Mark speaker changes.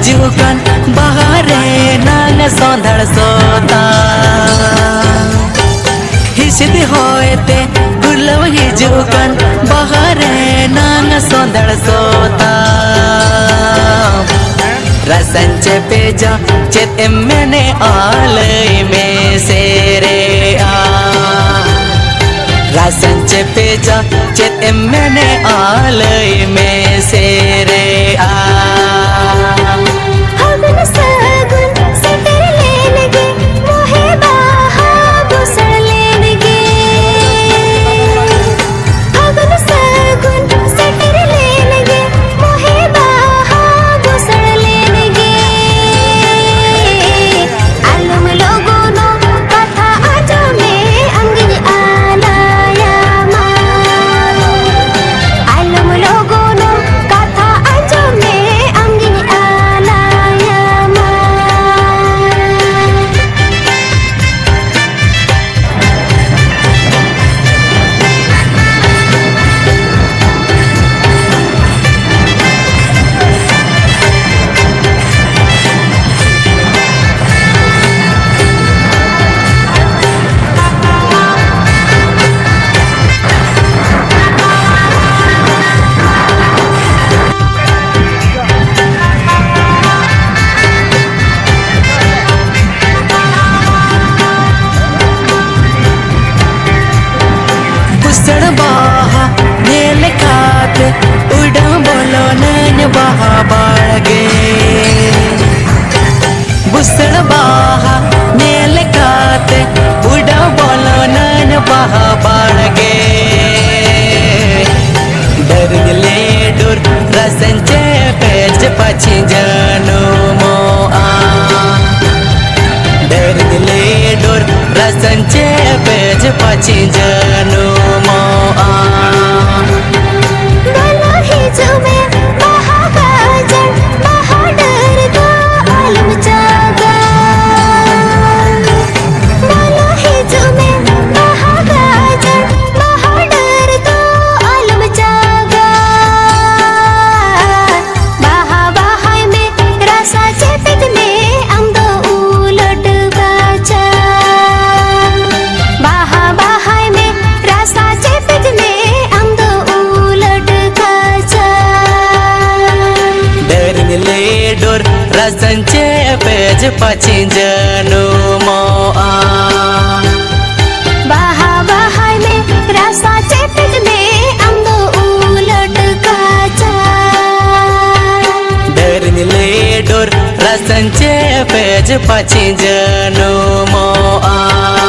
Speaker 1: hijukan bahare nang sondhal sota hisidi hoete gulaw hijukan bahare nang sondhal sota रसंचे पे जा चित मैंने आलय में से रे आ रसंचे पे जा चित मैंने आलय में से रे आ उड़ा बोलो नैन बहा बाड़गे बुसड़ बाहा नेल खाते उड़ा बोलो नैन बहा बाड़गे डर ले डुर रसंचे पेच पछी जानू मो आ डर ले डुर रसंचे पेच पछी जानू मो आ रसंचे पेज पछी जानू मो आ
Speaker 2: बाहा बाहा में रसाचे पेज में अंदो उलट काचा
Speaker 1: डर ले डोर रसंचे पेज पछी जानू मो आ